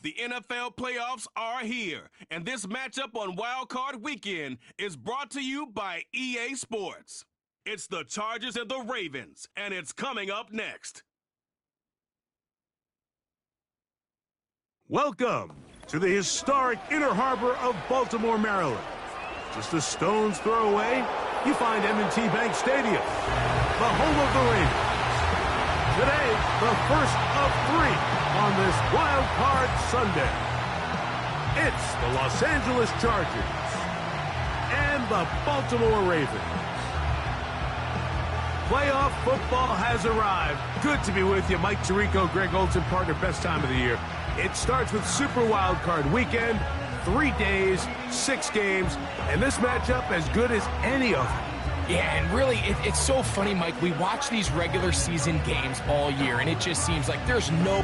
The NFL playoffs are here, and this matchup on Wild Card Weekend is brought to you by EA Sports. It's the Chargers and the Ravens, and it's coming up next. Welcome to the historic Inner Harbor of Baltimore, Maryland. Just a stone's throw away, you find M&T Bank Stadium, the home of the Ravens. Today, the first of three on this Wild Card Sunday. It's the Los Angeles Chargers and the Baltimore Ravens. Playoff football has arrived. Good to be with you. Mike Tirico, Greg Olson, partner, best time of the year. It starts with Super Wild Card Weekend, 3 days, 6 games, and this matchup as good as any of them. Yeah, and really, it's so funny, Mike. We watch these regular season games all year, and it just seems like there's no...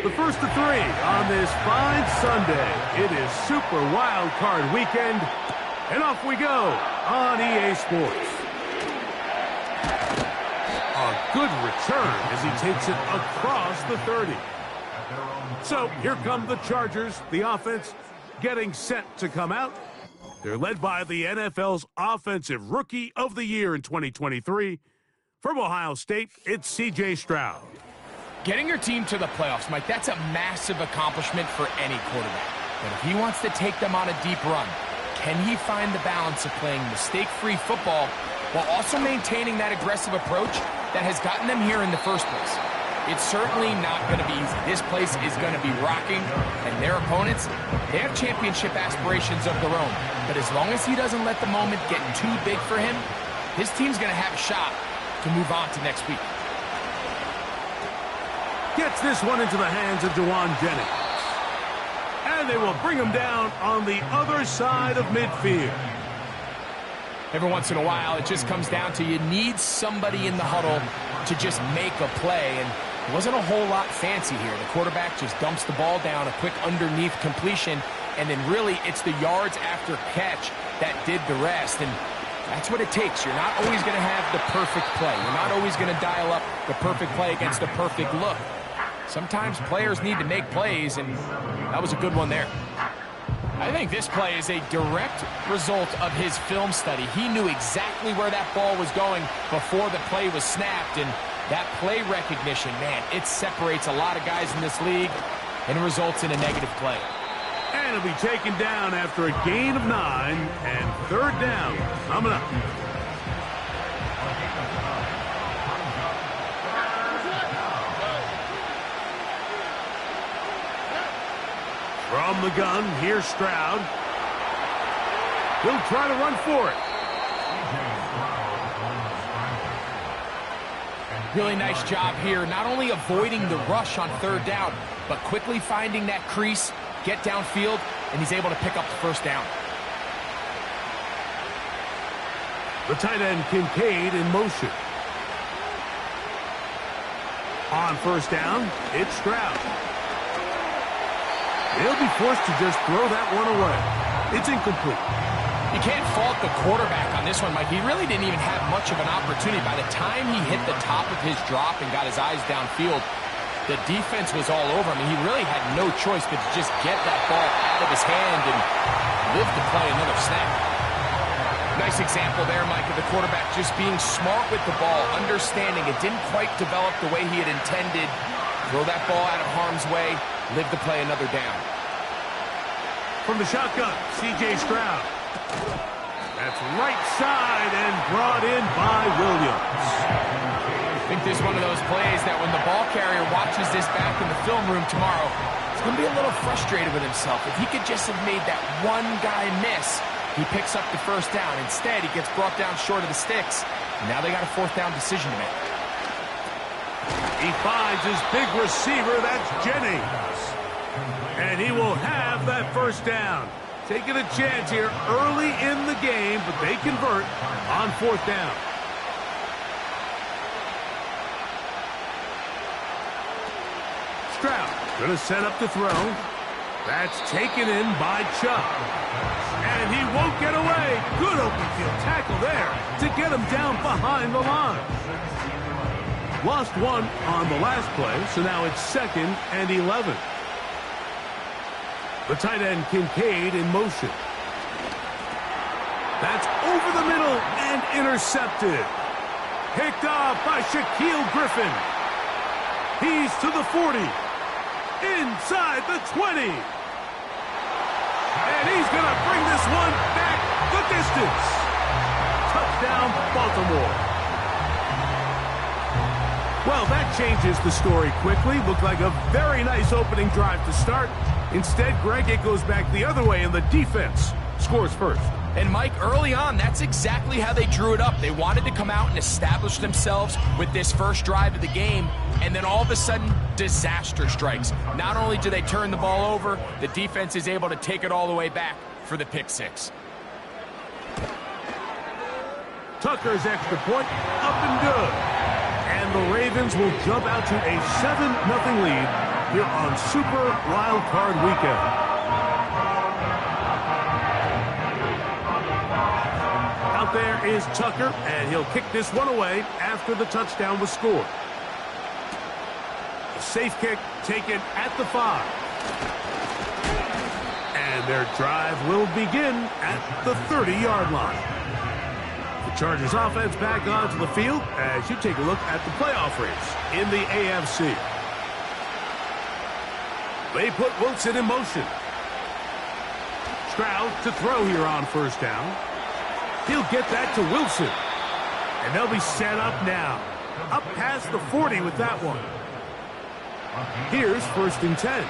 The first of 3 on this fine Sunday. It is Super Wild Card Weekend, and off we go on EA Sports. A good return as he takes it across the 30. So here come the Chargers, the offense getting set to come out. They're led by the NFL's Offensive Rookie of the Year in 2023. From Ohio State, it's C.J. Stroud. Getting your team to the playoffs, Mike, that's a massive accomplishment for any quarterback. But if he wants to take them on a deep run, can he find the balance of playing mistake-free football while also maintaining that aggressive approach that has gotten them here in the first place? It's certainly not going to be easy. This place is going to be rocking, and their opponents, they have championship aspirations of their own. But as long as he doesn't let the moment get too big for him, his team's going to have a shot to move on to next week. Gets this one into the hands of Juwan Jennings. And they will bring him down on the other side of midfield. Every once in a while, it just comes down to you need somebody in the huddle to just make a play, and it wasn't a whole lot fancy here. The quarterback just dumps the ball down, a quick underneath completion, and then really it's the yards after catch that did the rest, and that's what it takes. You're not always going to have the perfect play. You're not always going to dial up the perfect play against the perfect look. Sometimes players need to make plays, and that was a good one there. I think this play is a direct result of his film study. He knew exactly where that ball was going before the play was snapped, and that play recognition, man, it separates a lot of guys in this league and results in a negative play. And it'll be taken down after a gain of 9 and 3rd down coming up. From the gun, here's Stroud. He'll try to run for it. Really nice job here, not only avoiding the rush on 3rd down, but quickly finding that crease, get downfield, and he's able to pick up the 1st down. The tight end Kincaid in motion. On 1st down, it's Stroud. They'll be forced to just throw that one away. It's incomplete. You can't fault the quarterback on this one, Mike. He really didn't even have much of an opportunity. By the time he hit the top of his drop and got his eyes downfield, the defense was all over him. He really had no choice but to just get that ball out of his hand and live to play another snap. Nice example there, Mike, of the quarterback just being smart with the ball, understanding it didn't quite develop the way he had intended. Throw that ball out of harm's way, live to play another down. From the shotgun, C.J. Stroud. That's right side and brought in by Williams. I think this is one of those plays that when the ball carrier watches this back in the film room tomorrow, he's going to be a little frustrated with himself. If he could just have made that one guy miss, he picks up the 1st down. Instead, he gets brought down short of the sticks. And now they got a 4th down decision to make. He finds his big receiver, that's Jennings. And he will have that 1st down. Taking a chance here early in the game, but they convert on 4th down. Stroud going to set up to throw. That's taken in by Chubb. And he won't get away. Good open field tackle there to get him down behind the line. Lost one on the last play, so now it's 2nd and 11. The tight end Kincaid in motion. That's over the middle and intercepted. Picked off by Shaquille Griffin. He's to the 40. Inside the 20. And he's going to bring this one back the distance. Touchdown, Baltimore. Well, that changes the story quickly. Looked like a very nice opening drive to start. Instead, Greg, it goes back the other way, and the defense scores first. And, Mike, early on, that's exactly how they drew it up. They wanted to come out and establish themselves with this first drive of the game, and then all of a sudden, disaster strikes. Not only do they turn the ball over, the defense is able to take it all the way back for the pick six. Tucker's extra point, up and good. And the Ravens will jump out to a 7-0 lead here on Super Wild Card Weekend. Out there is Tucker, and he'll kick this one away after the touchdown was scored. A safe kick taken at the 5. And their drive will begin at the 30-yard line. The Chargers offense back onto the field as you take a look at the playoff race in the AFC. They put Wilson in motion. Stroud to throw here on first down. He'll get that to Wilson. And they'll be set up now. Up past the 40 with that one. Here's 1st and 10.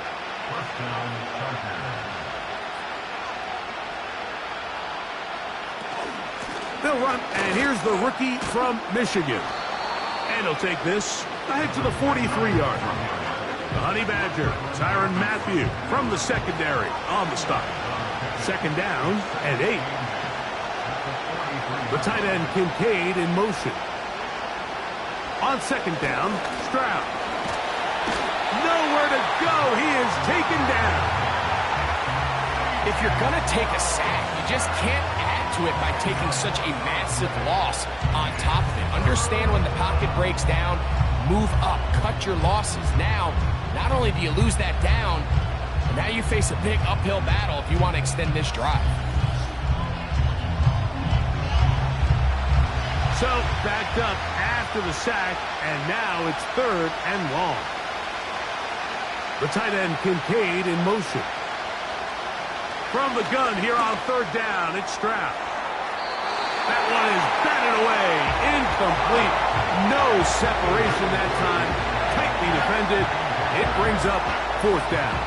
They'll run, and here's the rookie from Michigan. And he'll take this ahead to the 43-yard line. The Honey Badger, Tyrann Mathieu from the secondary on the stop. 2nd down and 8. The tight end Kincaid in motion. On 2nd down, Stroud. Nowhere to go. He is taken down. If you're going to take a sack, you just can't add to it by taking such a massive loss on top of it. Understand when the pocket breaks down, move up, cut your losses. Now, not only do you lose that down, but now you face a big uphill battle if you want to extend this drive. So, backed up after the sack, and now it's 3rd and long. The tight end Kincaid in motion. From the gun here on 3rd down, it's Stroud. That one is batted away, incomplete. No separation that time, tightly defended. It brings up 4th down.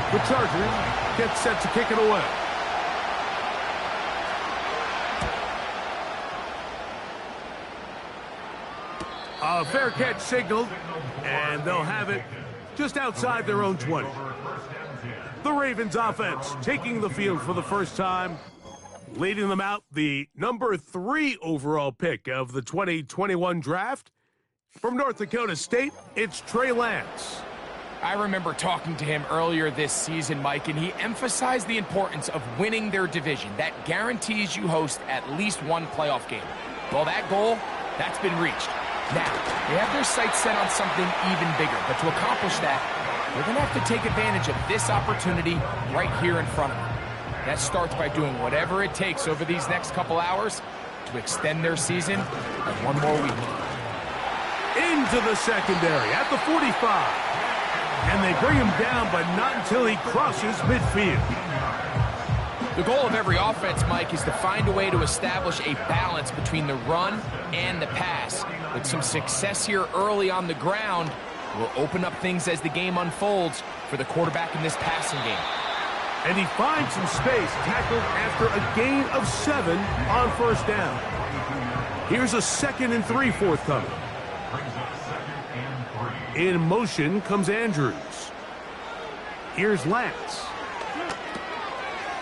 The Chargers get set to kick it away. A fair catch signaled, and they'll have it just outside their own 20. The Ravens offense taking the field for the first time, leading them out the number 3 overall pick of the 2021 draft. From North Dakota State, it's Trey Lance. I remember talking to him earlier this season, Mike, and he emphasized the importance of winning their division. That guarantees you host at least one playoff game. Well, that goal, that's been reached. Now, they have their sights set on something even bigger, but to accomplish that, they're going to have to take advantage of this opportunity right here in front of them. That starts by doing whatever it takes over these next couple hours to extend their season by one more week. Into the secondary at the 45. And they bring him down, but not until he crosses midfield. The goal of every offense, Mike, is to find a way to establish a balance between the run and the pass. With some success here early on the ground, will open up things as the game unfolds for the quarterback in this passing game. And he finds some space, tackled after a gain of 7 on 1st down. Here's a 2nd and 3 forthcoming. In motion comes Andrews. Here's Lance.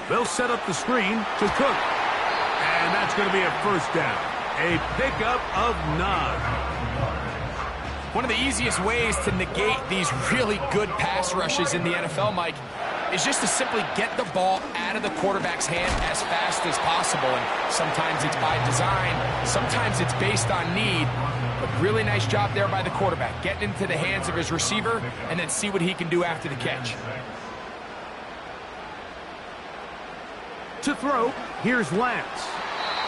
They'll set up the screen to Cook. And that's going to be a 1st down. A pickup of 9. One of the easiest ways to negate these really good pass rushes in the NFL, Mike, is just to simply get the ball out of the quarterback's hand as fast as possible. And sometimes it's by design, sometimes it's based on need. But really nice job there by the quarterback, getting into the hands of his receiver and then see what he can do after the catch. To throw, here's Lance.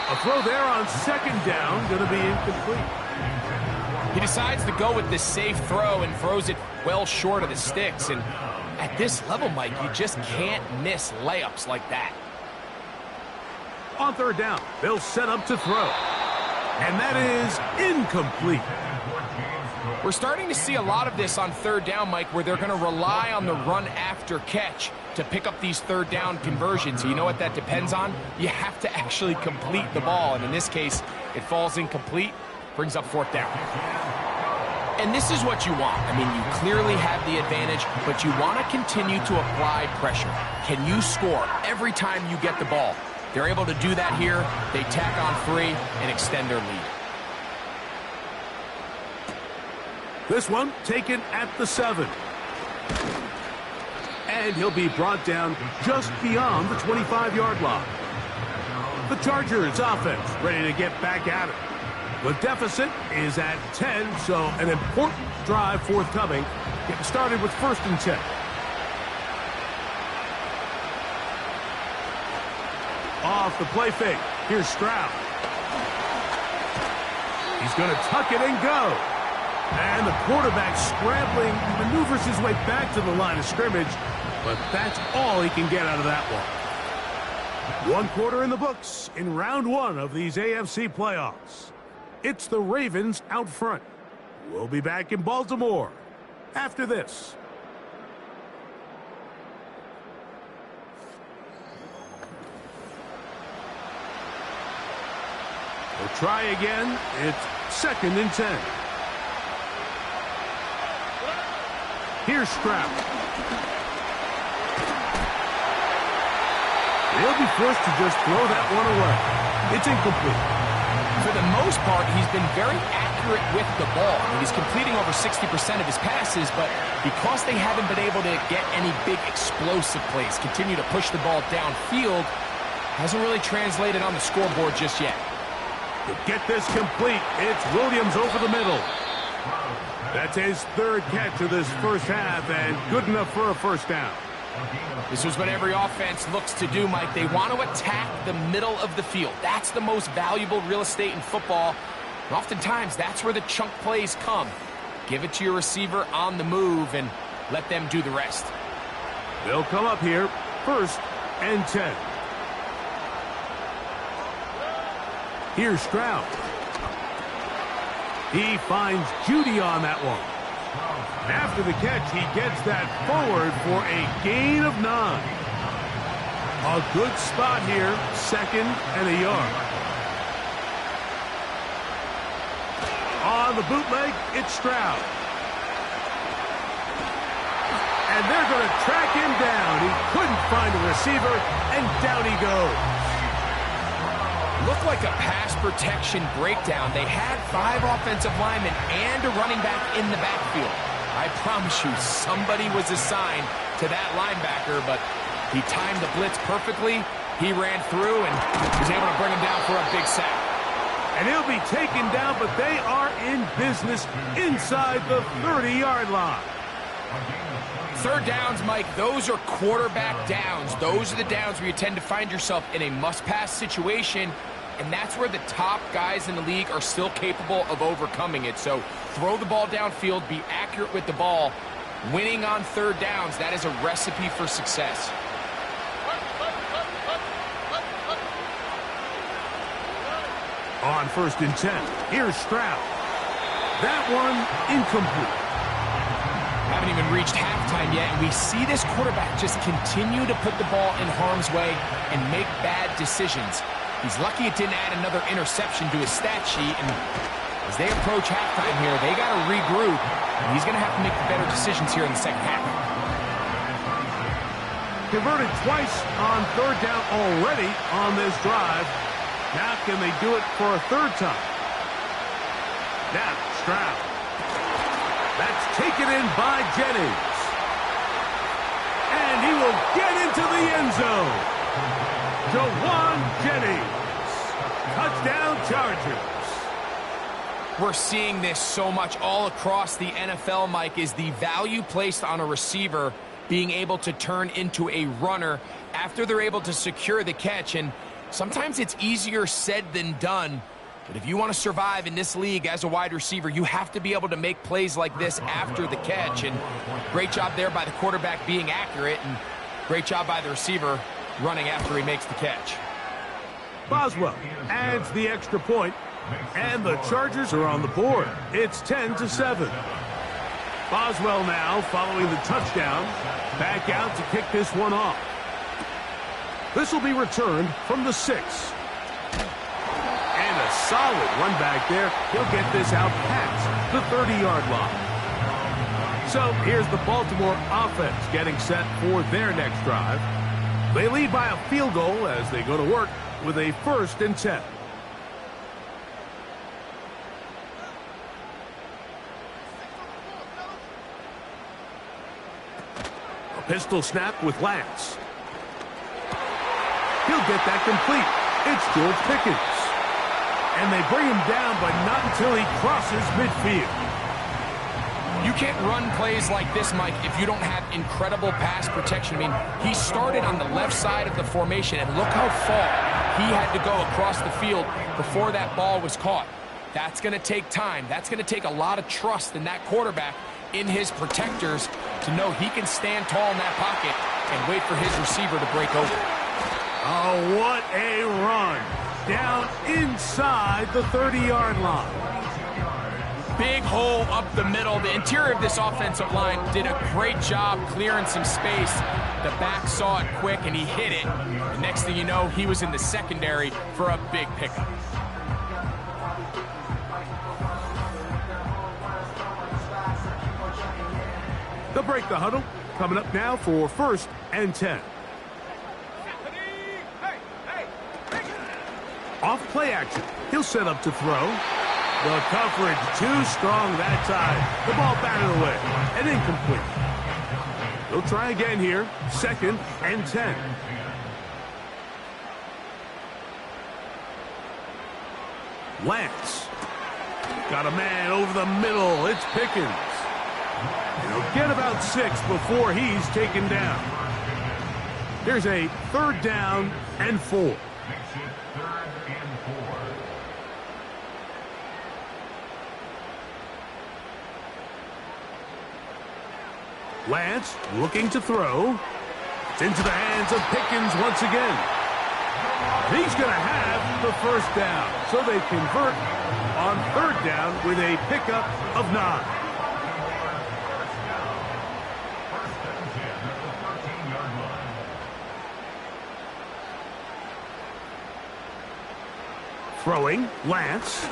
A throw there on second down, going to be incomplete. He decides to go with the safe throw and throws it well short of the sticks. And at this level, Mike, you just can't miss layups like that. On third down, they'll set up to throw. And that is incomplete. We're starting to see a lot of this on third down, Mike, where they're going to rely on the run after catch to pick up these third down conversions. You know what that depends on? You have to actually complete the ball. And in this case, it falls incomplete, brings up fourth down. And this is what you want. I mean, you clearly have the advantage, but you want to continue to apply pressure. Can you score every time you get the ball? They're able to do that here. They tack on 3 and extend their lead. This one taken at the 7. And he'll be brought down just beyond the 25-yard line. The Chargers offense ready to get back at it. The deficit is at 10, so an important drive forthcoming. Getting started with 1st and 10. Off the play fake. Here's Stroud. He's going to tuck it and go. And the quarterback scrambling, maneuvers his way back to the line of scrimmage. But that's all he can get out of that one. 1 quarter in the books in round 1 of these AFC playoffs. It's the Ravens out front. We'll be back in Baltimore after this. We'll try again. It's 2nd and 10. Here's Stroud. He'll be forced to just throw that one away. It's incomplete. For the most part, he's been very accurate with the ball. He's completing over 60% of his passes, but because they haven't been able to get any big explosive plays, continue to push the ball downfield, hasn't really translated on the scoreboard just yet. To get this complete, it's Williams over the middle. That's his 3rd catch of this first half, and good enough for a first down. This is what every offense looks to do, Mike. They want to attack the middle of the field. That's the most valuable real estate in football. And oftentimes, that's where the chunk plays come. Give it to your receiver on the move and let them do the rest. They'll come up here, 1st and 10. Here's Stroud. He finds Judy on that one. After the catch, he gets that forward for a gain of 9. A good spot here, 2nd and a yard. On the bootleg, it's Stroud. And they're going to track him down. He couldn't find a receiver, and down he goes. Looked like a pass protection breakdown. They had 5 offensive linemen and a running back in the backfield. I promise you, somebody was assigned to that linebacker, but he timed the blitz perfectly. He ran through and was able to bring him down for a big sack. And he'll be taken down, but they are in business inside the 30-yard line. 3rd downs, Mike, those are quarterback downs. Those are the downs where you tend to find yourself in a must-pass situation, and that's where the top guys in the league are still capable of overcoming it. So throw the ball downfield, be accurate with the ball. Winning on 3rd downs, that is a recipe for success. On 1st and 10, here's Stroud. That one incomplete. Haven't even reached halftime yet, and we see this quarterback just continue to put the ball in harm's way and make bad decisions. He's lucky it didn't add another interception to his stat sheet, and as they approach halftime here, they got to regroup, and he's going to have to make the better decisions here in the second half. Converted twice on 3rd down already on this drive. Now can they do it for a 3rd time? Now, Stroud. That's taken in by Jennings. And he will get into the end zone. Jawan Jennings. Touchdown Chargers. We're seeing this so much all across the NFL, Mike, is the value placed on a receiver being able to turn into a runner after they're able to secure the catch. And sometimes it's easier said than done. But if you want to survive in this league as a wide receiver, you have to be able to make plays like this after the catch. And great job there by the quarterback being accurate, and great job by the receiver running after he makes the catch. Boswell adds the extra point, and the Chargers are on the board. It's 10-7. Boswell now, following the touchdown, back out to kick this one off. This will be returned from the 6. And a solid run back there. He'll get this out past the 30-yard line. So here's the Baltimore offense getting set for their next drive. They lead by a field goal as they go to work with a 1st and 10. A pistol snap with Lance. He'll get that complete. It's George Pickens. And they bring him down, but not until he crosses midfield. You can't run plays like this, Mike, if you don't have incredible pass protection. I mean, he started on the left side of the formation, and look how far he had to go across the field before that ball was caught. That's going to take time. That's going to take a lot of trust in that quarterback, in his protectors, to know he can stand tall in that pocket and wait for his receiver to break over. Oh, what a run. Down inside the 30-yard line. Big hole up the middle. The interior of this offensive line did a great job clearing some space. The back saw it quick, and he hit it. The next thing you know, he was in the secondary for a big pickup. They'll break the huddle. Coming up now for 1st and 10. Off play action. He'll set up to throw. The coverage too strong that time. The ball batted away and incomplete. They'll try again here. 2nd and 10. Lance. Got a man over the middle. It's Pickens. He'll get about 6 before he's taken down. Here's a 3rd down and 4. Lance looking to throw. It's into the hands of Pickens once again. He's going to have the 1st down. So they convert on 3rd down with a pickup of 9. Throwing, Lance.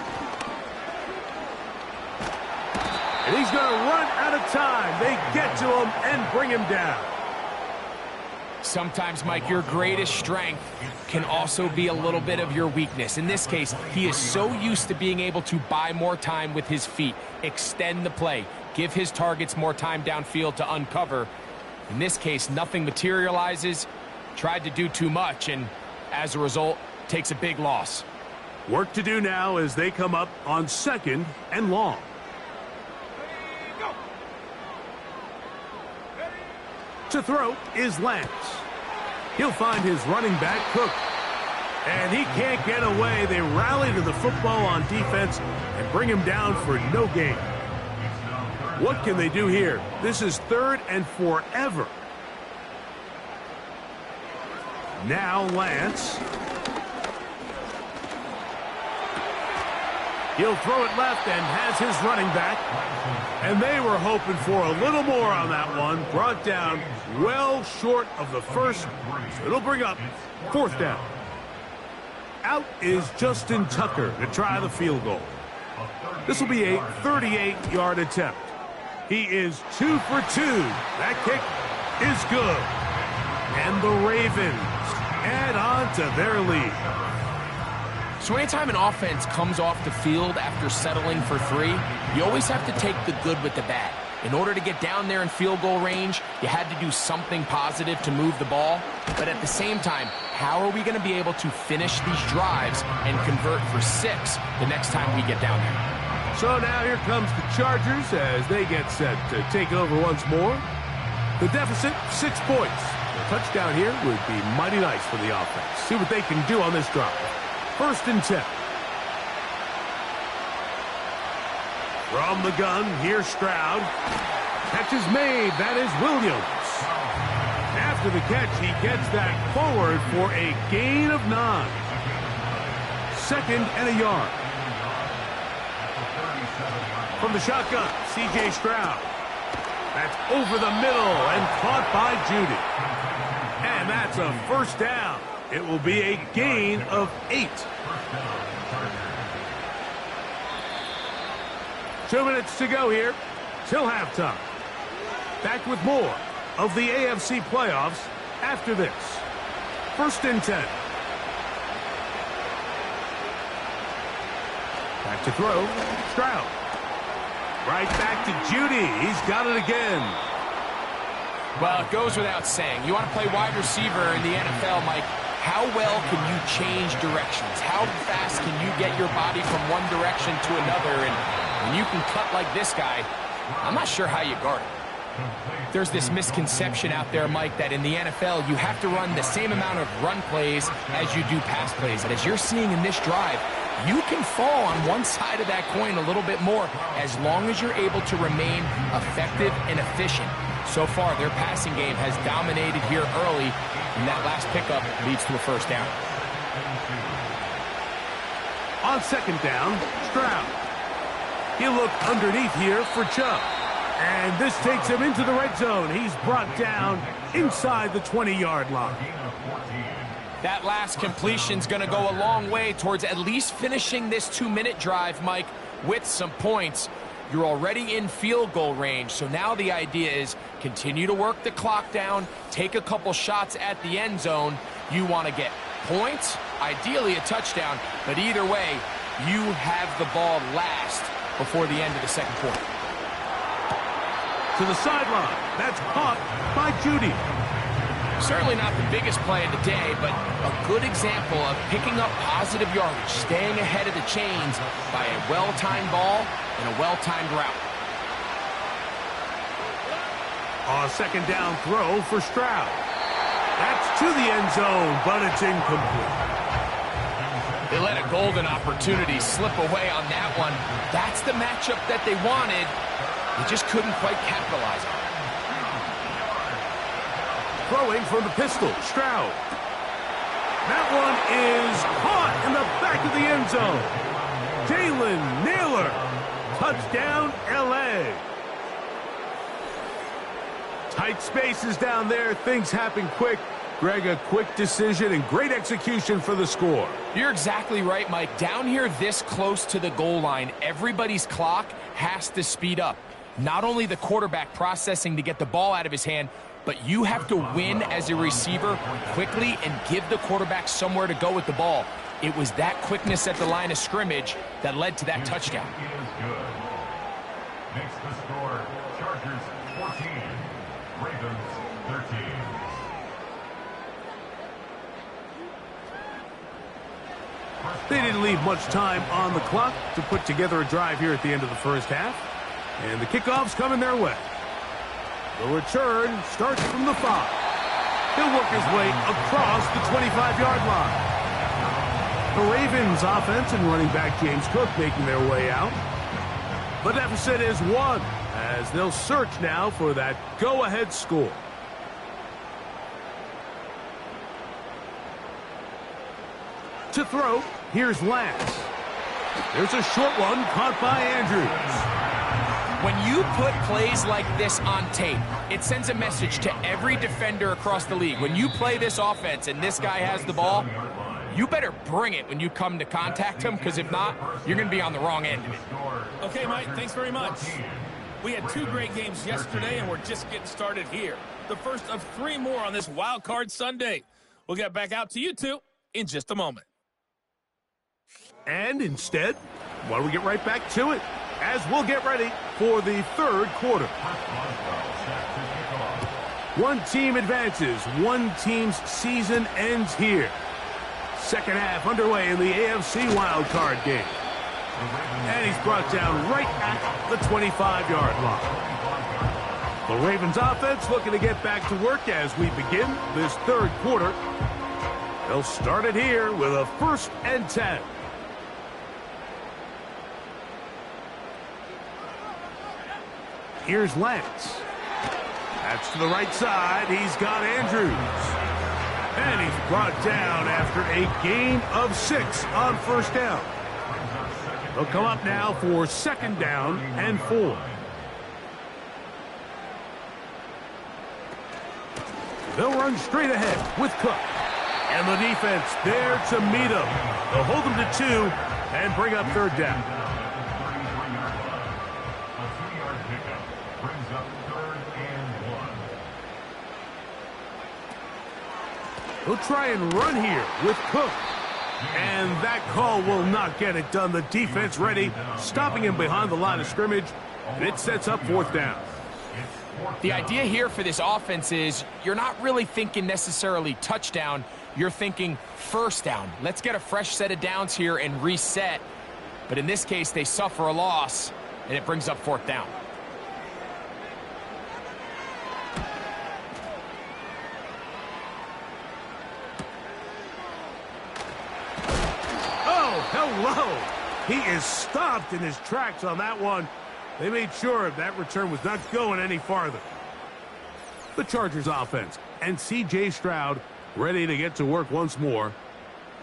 And he's going to run out of time. They get to him and bring him down. Sometimes, Mike, your greatest strength can also be a little bit of your weakness. In this case, he is so used to being able to buy more time with his feet, extend the play, give his targets more time downfield to uncover. In this case, nothing materializes, tried to do too much, and as a result, takes a big loss. Work to do now as they come up on 2nd and long. To throw is Lance. He'll find his running back, Cook. And he can't get away. They rally to the football on defense and bring him down for no gain. What can they do here? This is 3rd and forever. Now Lance. He'll throw it left and has his running back. And they were hoping for a little more on that one. Brought down well short of the 1st. So it'll bring up 4th down. Out is Justin Tucker to try the field goal. This will be a 38-yard attempt. He is 2 for 2. That kick is good. And the Ravens add on to their lead. So anytime an offense comes off the field after settling for 3, you always have to take the good with the bad. In order to get down there in field goal range, you had to do something positive to move the ball. But at the same time, how are we going to be able to finish these drives and convert for 6 the next time we get down there? So now here comes the Chargers as they get set to take over once more. The deficit, 6 points. A touchdown here would be mighty nice for the offense. See what they can do on this drive. 1st and 10. From the gun, here's Stroud. Catch is made. That is Williams. After the catch, he gets that forward for a gain of 9. 2nd and a yard. From the shotgun, C.J. Stroud. That's over the middle and caught by Judy. And that's a 1st down. It will be a gain of 8. 2 minutes to go here till halftime. Back with more of the AFC playoffs after this. 1st and 10. Back to throw. Stroud. Right back to Judy. He's got it again. Well, it goes without saying. You want to play wide receiver in the NFL, Mike. How well can you change directions? How fast can you get your body from one direction to another? And when you can cut like this guy, I'm not sure how you guard it. There's this misconception out there, Mike, that in the NFL, you have to run the same amount of run plays as you do pass plays. And as you're seeing in this drive, you can fall on one side of that coin a little bit more as long as you're able to remain effective and efficient. So far, their passing game has dominated here early, and that last pickup leads to a 1st down. On 2nd down, Stroud. He'll look underneath here for Chubb. And this takes him into the red zone. He's brought down inside the 20-yard line. That last completion's going to go a long way towards at least finishing this 2-minute drive, Mike, with some points. You're already in field goal range, so now the idea is continue to work the clock down, take a couple shots at the end zone. You want to get points, ideally a touchdown, but either way, you have the ball last before the end of the 2nd quarter. To the sideline. That's caught by Judy. Certainly not the biggest play of the day, but a good example of picking up positive yardage, staying ahead of the chains by a well-timed ball and a well-timed route. A 2nd down throw for Stroud. That's to the end zone, but it's incomplete. They let a golden opportunity slip away on that one. That's the matchup that they wanted. They just couldn't quite capitalize on it. Throwing from the pistol, Stroud. That one is caught in the back of the end zone. Jalen Naylor. Touchdown, L.A. Tight spaces down there. Things happen quick. Greg, a quick decision and great execution for the score. You're exactly right, Mike. Down here this close to the goal line, everybody's clock has to speed up. Not only the quarterback processing to get the ball out of his hand, but you have to win as a receiver quickly and give the quarterback somewhere to go with the ball. It was that quickness at the line of scrimmage that led to that touchdown. Makes the score Chargers 14, Ravens 13. They didn't leave much time on the clock to put together a drive here at the end of the 1st half. And the kickoff's coming their way. The return starts from the 5. He'll work his way across the 25-yard line. The Ravens offense and running back James Cook making their way out. The deficit is 1 as they'll search now for that go-ahead score. To throw, here's Lance. There's a short one caught by Andrews. When you put plays like this on tape, it sends a message to every defender across the league. When you play this offense and this guy has the ball, you better bring it when you come to contact him, because if not, you're going to be on the wrong end of it. Okay, Mike, thanks very much. We had 2 great games yesterday, and we're just getting started here. The first of 3 more on this Wild Card Sunday. We'll get back out to you two in just a moment. And instead, why don't we get right back to it as we'll get ready for the third quarter. One team advances. One team's season ends here. Second half underway in the AFC wildcard game. And he's brought down right at the 25-yard line. The Ravens offense looking to get back to work as we begin this third quarter. They'll start it here with a 1st and 10. Here's Lance. That's to the right side. He's got Andrews. And he's brought down after a gain of 6 on 1st down. They'll come up now for 2nd down and 4. They'll run straight ahead with Cook. And the defense there to meet him. They'll hold him to 2 and bring up 3rd down. He'll try and run here with Cook. And that call will not get it done. The defense ready, stopping him behind the line of scrimmage. And it sets up 4th down. The idea here for this offense is you're not really thinking necessarily touchdown. You're thinking 1st down. Let's get a fresh set of downs here and reset. But in this case, they suffer a loss, and it brings up 4th down. Hello. He is stopped in his tracks on that one. They made sure that return was not going any farther. The Chargers offense and C.J. Stroud ready to get to work once more.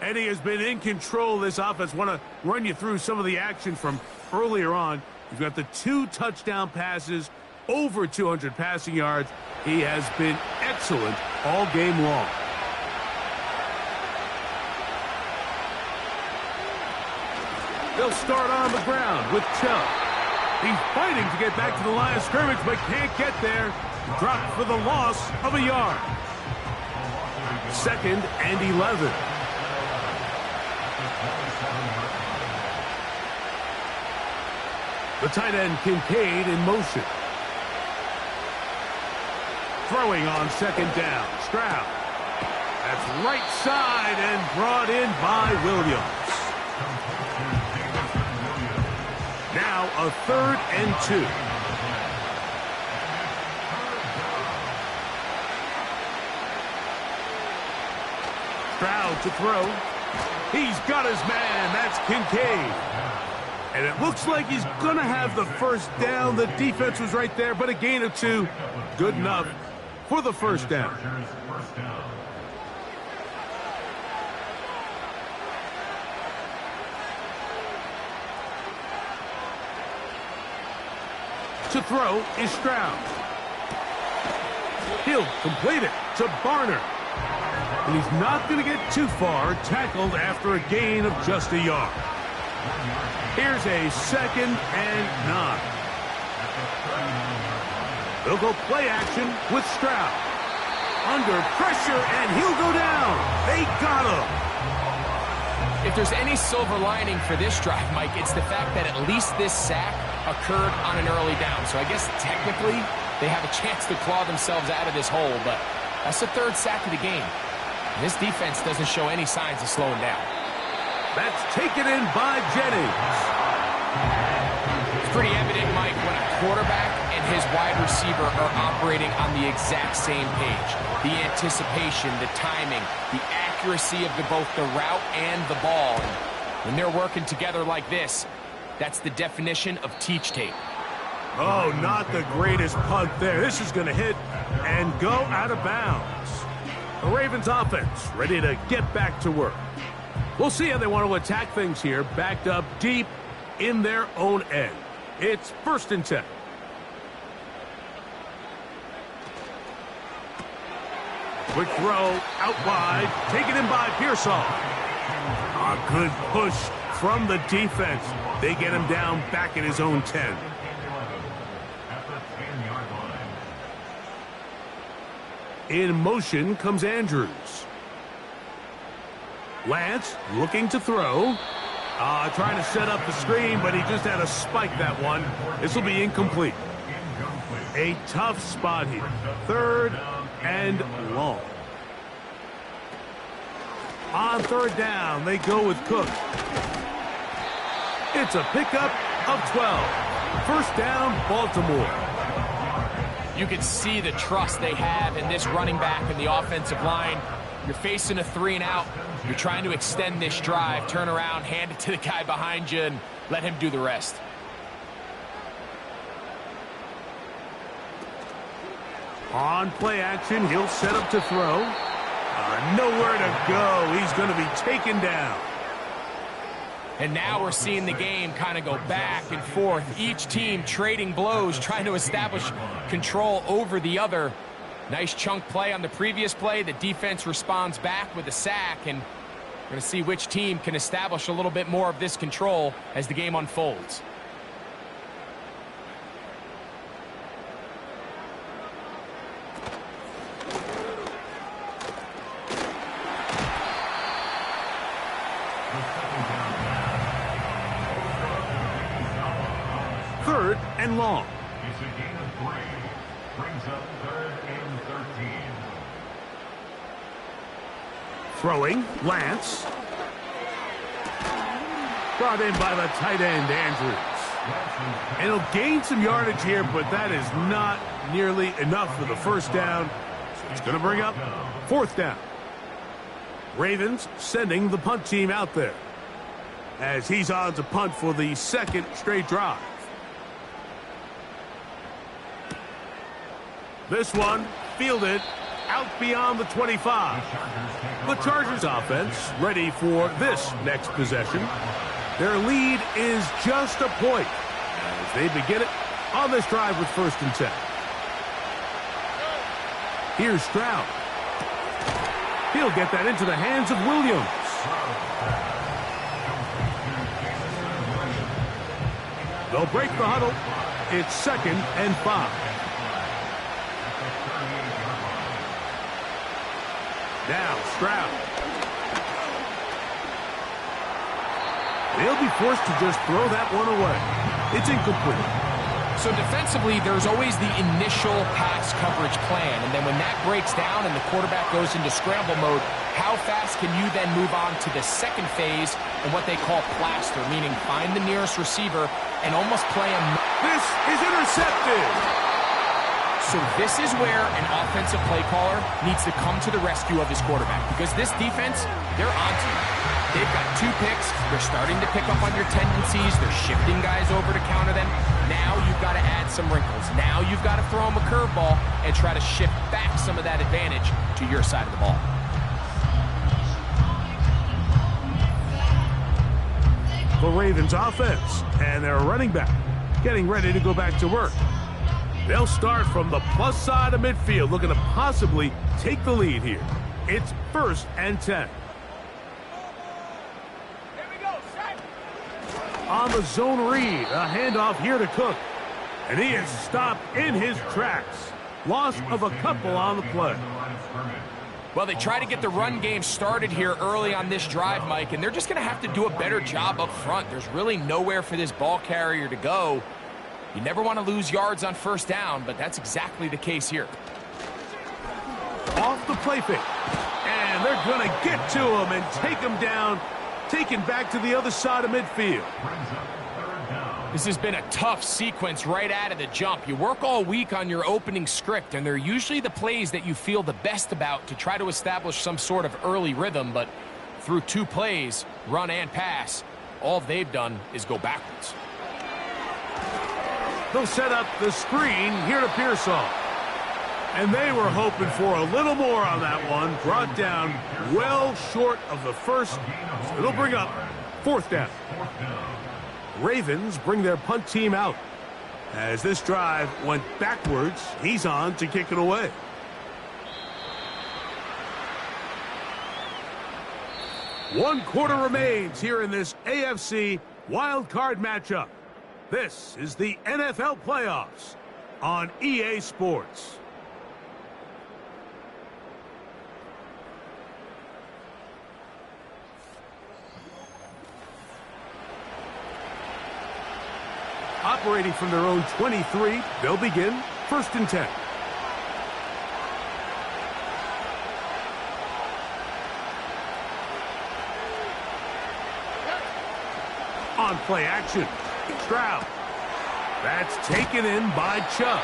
And he has been in control of this offense. Want to run you through some of the action from earlier on. You've got the 2 touchdown passes, over 200 passing yards. He has been excellent all game long. They'll start on the ground with Chubb. He's fighting to get back to the line of scrimmage, but can't get there. Dropped for the loss of a yard. 2nd and 11. The tight end Kincaid in motion. Throwing on 2nd down. Stroud. That's right side and brought in by Williams. Now a 3rd and 2. Stroud to throw. He's got his man. That's Kincaid. And it looks like he's going to have the 1st down. The defense was right there, but a gain of 2. Good enough for the 1st down. To throw is Stroud. He'll complete it to Barner. And he's not going to get too far, tackled after a gain of just a yard. Here's a 2nd and 9. They'll go play action with Stroud. Under pressure, and he'll go down. They got him. If there's any silver lining for this drive, Mike, it's the fact that at least this sack occurred on an early down. So I guess technically they have a chance to claw themselves out of this hole, but that's the 3rd sack of the game. And this defense doesn't show any signs of slowing down. That's taken in by Jennings. It's pretty evident, Mike, when a quarterback and his wide receiver are operating on the exact same page. The anticipation, the timing, the accuracy of both the route and the ball. And when they're working together like this, that's the definition of teach tape. Oh, not the greatest punt there. This is going to hit and go out of bounds. The Ravens offense ready to get back to work. We'll see how they want to attack things here, backed up deep in their own end. It's 1st and 10. Quick throw out wide, taken in by Pearsall. A good push from the defense. They get him down back at his own 10. In motion comes Andrews. Lance looking to throw. Trying to set up the screen, but he just had to spike that one. This will be incomplete. A tough spot here. 3rd and long. On 3rd down, they go with Cook. It's a pickup of 12. 1st down, Baltimore. You can see the trust they have in this running back and the offensive line. You're facing a 3 and out. You're trying to extend this drive, turn around, hand it to the guy behind you, and let him do the rest. On play action, he'll set up to throw. Nowhere to go. He's going to be taken down. And now we're seeing the game kind of go back and forth. Each team trading blows, trying to establish control over the other. Nice chunk play on the previous play. The defense responds back with a sack, and we're going to see which team can establish a little bit more of this control as the game unfolds. And long. It's a gain of 3. Brings up 3rd and 13. Throwing, Lance. Brought in by the tight end, Andrews. And he'll gain some yardage here, but that is not nearly enough for the 1st down. So it's going to bring up 4th down. Ravens sending the punt team out there as he's on to punt for the 2nd straight drive. This one fielded out beyond the 25. The Chargers offense ready for this next possession. Their lead is just a point as they begin it on this drive with 1st and 10. Here's Stroud. He'll get that into the hands of Williams. They'll break the huddle. It's 2nd and 5. Now, Stroud. They'll be forced to just throw that one away. It's incomplete. So defensively, there's always the initial pass coverage plan, and then when that breaks down and the quarterback goes into scramble mode, how fast can you then move on to the 2nd phase and what they call plaster, meaning find the nearest receiver and almost play him. This is intercepted. So this is where an offensive play caller needs to come to the rescue of his quarterback, because this defense, they're onto you. They've got 2 picks. They're starting to pick up on your tendencies. They're shifting guys over to counter them. Now you've got to add some wrinkles. Now you've got to throw them a curveball and try to shift back some of that advantage to your side of the ball. The Ravens offense and their running back getting ready to go back to work. They'll start from the plus side of midfield, looking to possibly take the lead here. It's 1st and 10. On the zone read, a handoff here to Cook. And he is stopped in his tracks. Loss of a couple on the play. Well, they try to get the run game started here early on this drive, Mike, and they're just going to have to do a better job up front. There's really nowhere for this ball carrier to go. You never want to lose yards on 1st down, but that's exactly the case here. Off the play fake. And they're going to get to him and take him down, taken back to the other side of midfield. This has been a tough sequence right out of the jump. You work all week on your opening script, and they're usually the plays that you feel the best about to try to establish some sort of early rhythm, but through 2 plays, run and pass, all they've done is go backwards. They'll set up the screen here to Pearsall. And they were hoping for a little more on that one. Brought down well short of the 1st. So it'll bring up 4th down. Ravens bring their punt team out. As this drive went backwards, he's on to kick it away. One quarter remains here in this AFC wild card matchup. This is the NFL playoffs on EA Sports. Operating from their own 23, they'll begin 1st and 10. On play action, Stroud. That's taken in by Chubb.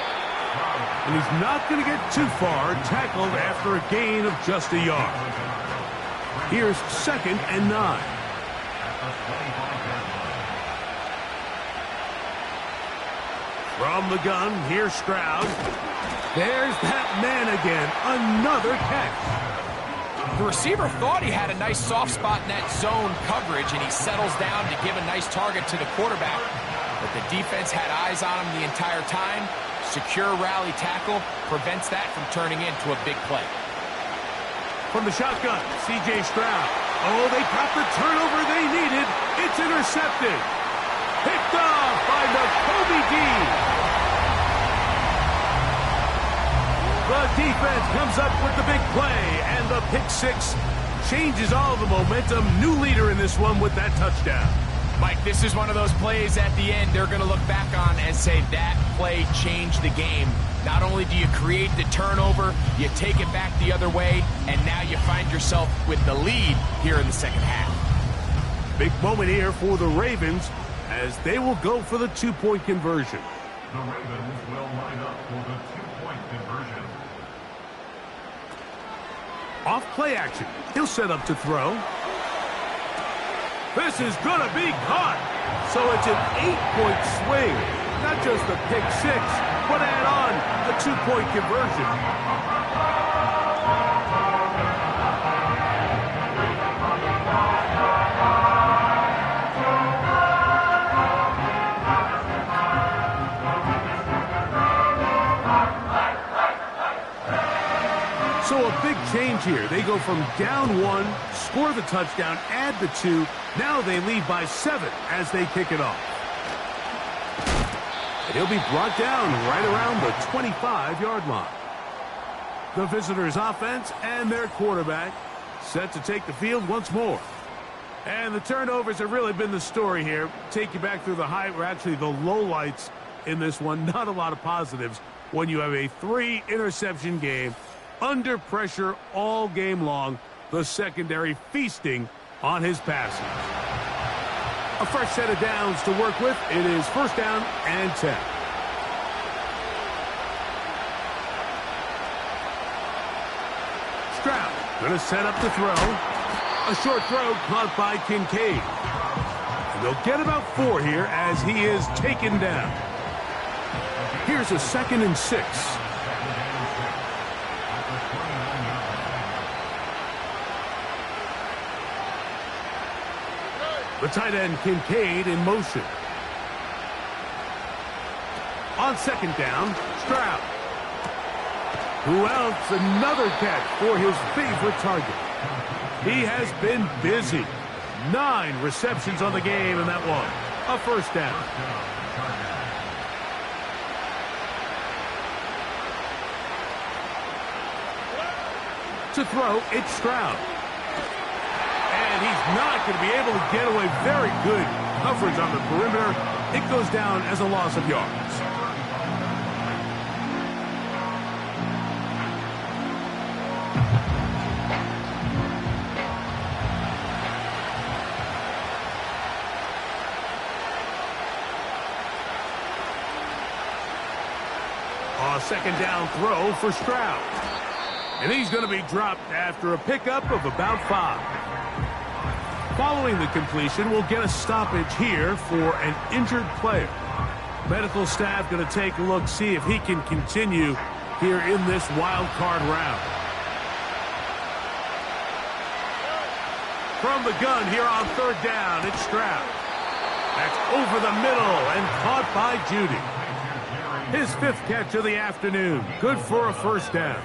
And he's not going to get too far, tackled after a gain of just a yard. Here's 2nd and 9. From the gun, here's Stroud. There's that man again, another catch. The receiver thought he had a nice soft spot in that zone coverage, and he settles down to give a nice target to the quarterback. But the defense had eyes on him the entire time. Secure rally tackle prevents that from turning into a big play. From the shotgun, C.J. Stroud. Oh, they got the turnover they needed. It's intercepted. Picked off by Kobe D. The defense comes up with the big play, and the pick six changes all the momentum. New leader in this one with that touchdown. Mike, this is one of those plays at the end they're going to look back on and say that play changed the game. Not only do you create the turnover, you take it back the other way, and now you find yourself with the lead here in the second half. Big moment here for the Ravens as they will go for the two-point conversion. The Ravens will line up for the two-point conversion. Off play action. He'll set up to throw. This is going to be caught. So it's an 8-point swing. Not just the pick six, but add on a two-point conversion. So a big change here. They go from down 1, score the touchdown, add the 2. Now they lead by 7 as they kick it off. And he'll be brought down right around the 25-yard line. The visitors' offense and their quarterback set to take the field once more. And the turnovers have really been the story here. Take you back through the high, or actually the lowlights in this one. Not a lot of positives when you have a 3-interception game. Under pressure all game long, the secondary feasting on his passes. A fresh set of downs to work with. It is 1st down and 10. Stroud going to set up to throw. A short throw caught by Kincaid. And they'll get about 4 here as he is taken down. Here's a 2nd and 6. The tight end, Kincaid, in motion. On 2nd down, Stroud. Who else? Another catch for his favorite target. He has been busy. 9 receptions on the game in that one. A 1st down. To throw, it's Stroud. And he's not going to be able to get away. Very good coverage on the perimeter. It goes down as a loss of yards. A 2nd down throw for Stroud. And he's going to be dropped after a pickup of about 5. Following the completion, we'll get a stoppage here for an injured player. Medical staff going to take a look, see if he can continue here in this wild card round. From the gun here on 3rd down, it's Stroud. That's over the middle and caught by Judy. His 5th catch of the afternoon. Good for a 1st down.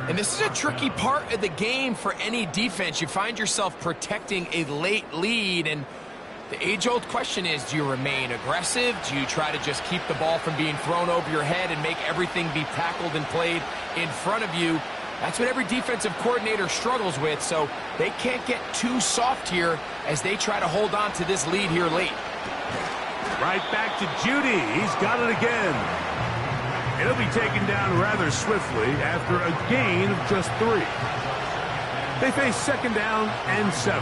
And this is a tricky part of the game for any defense. You find yourself protecting a late lead, and the age-old question is, do you remain aggressive? Do you try to just keep the ball from being thrown over your head and make everything be tackled and played in front of you? That's what every defensive coordinator struggles with, so they can't get too soft here as they try to hold on to this lead here late. Right back to Judy. He's got it again. And he'll be taken down rather swiftly after a gain of just 3. They face 2nd down and 7.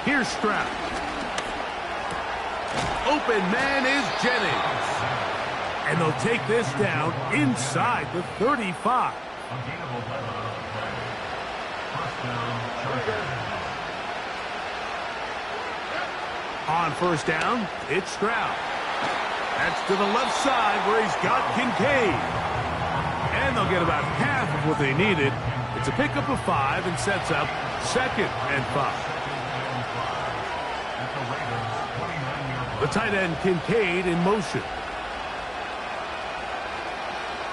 Here's Stroud. Open man is Jennings. And they'll take this down inside the 35. On 1st down, it's Stroud. That's to the left side where he's got Kincaid. And they'll get about half of what they needed. It's a pickup of 5 and sets up 2nd and 5. The tight end Kincaid in motion.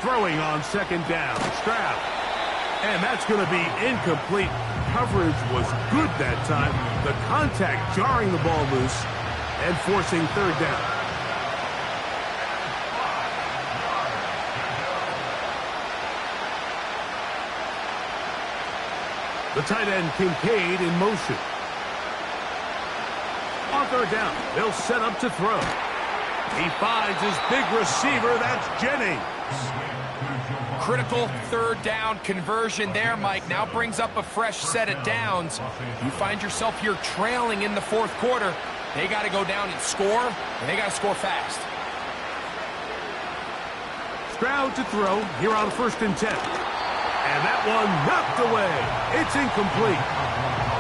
Throwing on 2nd down, Stroud. And that's going to be incomplete. Coverage was good that time. The contact jarring the ball loose and forcing 3rd down. The tight end Kincaid in motion. On 3rd down, they'll set up to throw. He finds his big receiver, that's Jennings. Critical 3rd down conversion there, Mike. Now brings up a fresh set of downs. You find yourself here trailing in the 4th quarter. They got to go down and score, and they got to score fast. Stroud to throw here on 1st and 10. And that one knocked away. It's incomplete.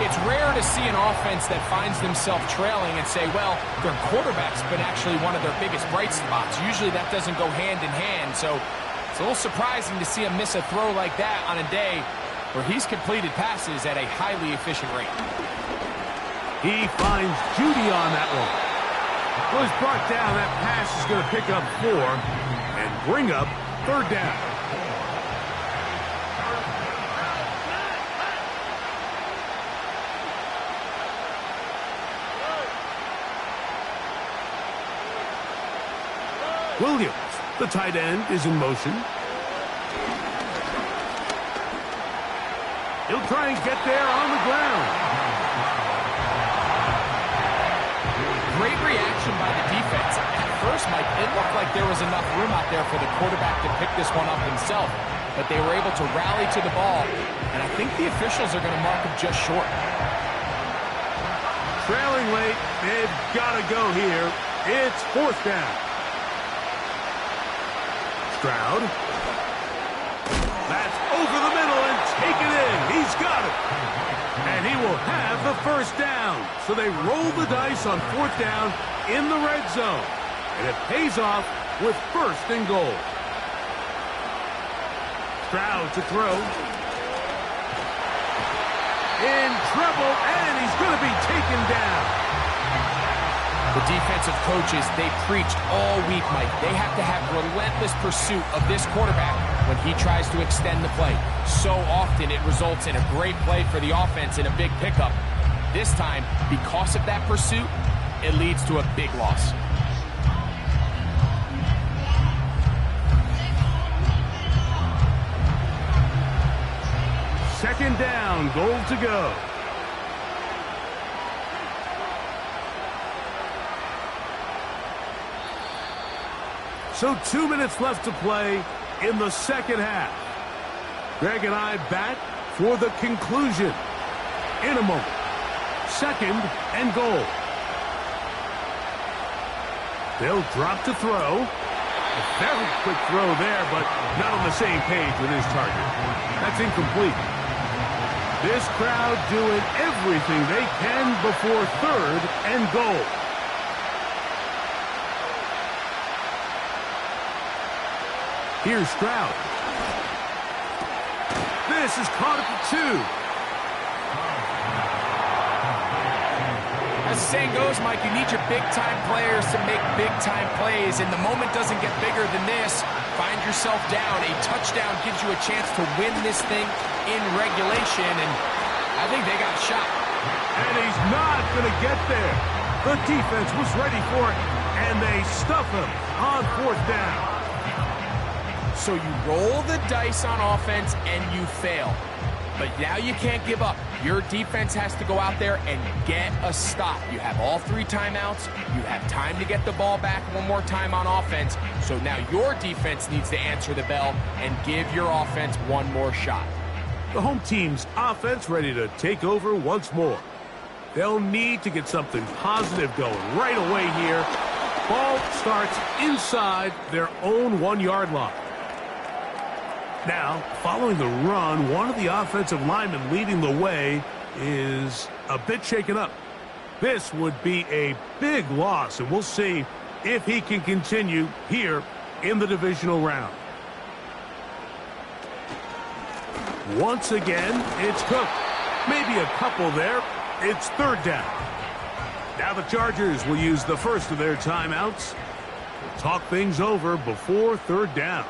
It's rare to see an offense that finds themselves trailing and say, well, their quarterback's been actually one of their biggest bright spots. Usually that doesn't go hand in hand, so it's a little surprising to see him miss a throw like that on a day where he's completed passes at a highly efficient rate. He finds Judy on that one. Well, he's brought down. That pass is going to pick up 4 and bring up 3rd down. Williams, the tight end, is in motion. He'll try and get there on the ground. Great reaction by the defense. At first, Mike, it looked like there was enough room out there for the quarterback to pick this one up himself, but they were able to rally to the ball, and I think the officials are going to mark him just short. Trailing late, they've got to go here. It's 4th down. Stroud. That's over the middle and taken in. He's got it. And he will have the 1st down. So they roll the dice on 4th down in the red zone. And it pays off with 1st and goal. Stroud to throw. In trouble, and he's going to be taken down. The defensive coaches, they preached all week, Mike. They have to have relentless pursuit of this quarterback when he tries to extend the play. So often it results in a great play for the offense and a big pickup. This time, because of that pursuit, it leads to a big loss. Second down, goal to go. So 2 minutes left to play in the 2nd half. Greg and I back for the conclusion in a moment. 2nd and goal. They'll drop to throw. A very quick throw there, but not on the same page with his target. That's incomplete. This crowd doing everything they can before 3rd and goal. Here's Stroud. This is caught at the 2. As the saying goes, Mike, you need your big-time players to make big-time plays, and the moment doesn't get bigger than this. Find yourself down. A touchdown gives you a chance to win this thing in regulation, and I think they got a shot. And he's not going to get there. The defense was ready for it, and they stuff him on 4th down. So you roll the dice on offense and you fail. But now you can't give up. Your defense has to go out there and get a stop. You have all 3 timeouts. You have time to get the ball back one more time on offense. So now your defense needs to answer the bell and give your offense one more shot. The home team's offense ready to take over once more. They'll need to get something positive going right away here. Ball starts inside their own 1-yard line. Now, following the run, one of the offensive linemen leading the way is a bit shaken up. This would be a big loss, and we'll see if he can continue here in the divisional round. Once again, it's Cook. Maybe a couple there. It's 3rd down. Now the Chargers will use the first of their timeouts. Talk things over before 3rd down.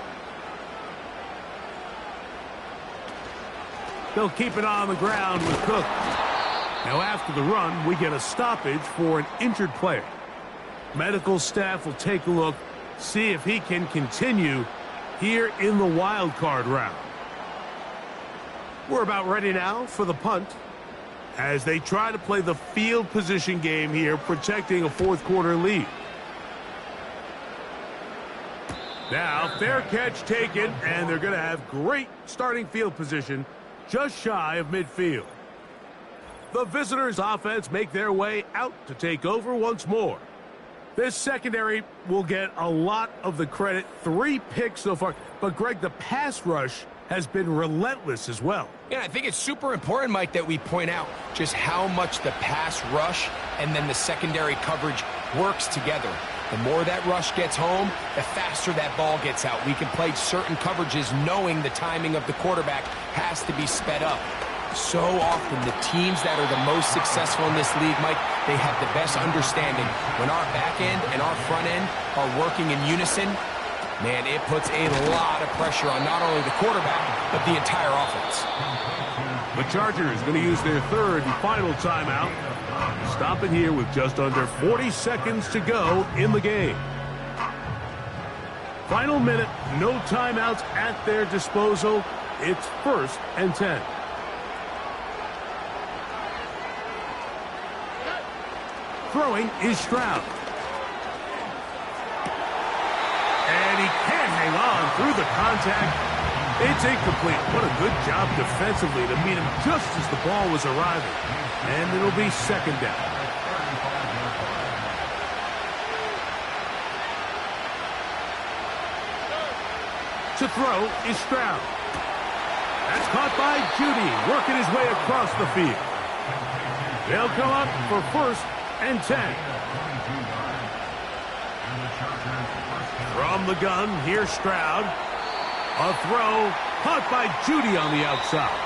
They'll keep it on the ground with Cook. Now after the run, we get a stoppage for an injured player. Medical staff will take a look, see if he can continue here in the wild card round. We're about ready now for the punt as they try to play the field position game here, protecting a 4th quarter lead. Now, fair catch taken, and they're going to have great starting field position just shy of midfield. The visitors' offense make their way out to take over once more. This secondary will get a lot of the credit. 3 picks so far. But, Greg, the pass rush has been relentless as well. Yeah, I think it's super important, Mike, that we point out just how much the pass rush and then the secondary coverage works together. The more that rush gets home, the faster that ball gets out. We can play certain coverages knowing the timing of the quarterback has to be sped up. So often, the teams that are the most successful in this league, Mike, they have the best understanding. When our back end and our front end are working in unison, man, it puts a lot of pressure on not only the quarterback, but the entire offense. The Chargers going to use their 3rd and final timeout. Stopping here with just under 40 seconds to go in the game. Final minute, no timeouts at their disposal. It's 1st and 10. Throwing is Stroud. And he can't hang on through the contact. It's incomplete. What a good job defensively to meet him just as the ball was arriving. And it'll be 2nd down. To throw is Stroud. That's caught by Judy, working his way across the field. They'll come up for 1st and 10. From the gun, here's Stroud. A throw caught by Judy on the outside.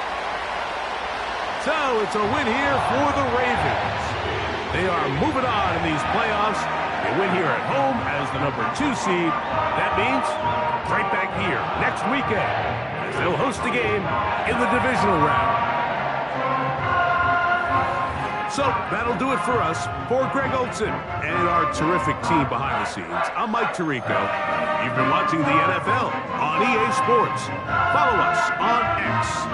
So it's a win here for the Ravens. They are moving on in these playoffs. They win here at home as the number 2 seed. That means right back here next weekend as they'll host a game in the divisional round. So that'll do it for us. For Greg Olson and our terrific team behind the scenes, I'm Mike Tirico. You've been watching the NFL on EA Sports. Follow us on X.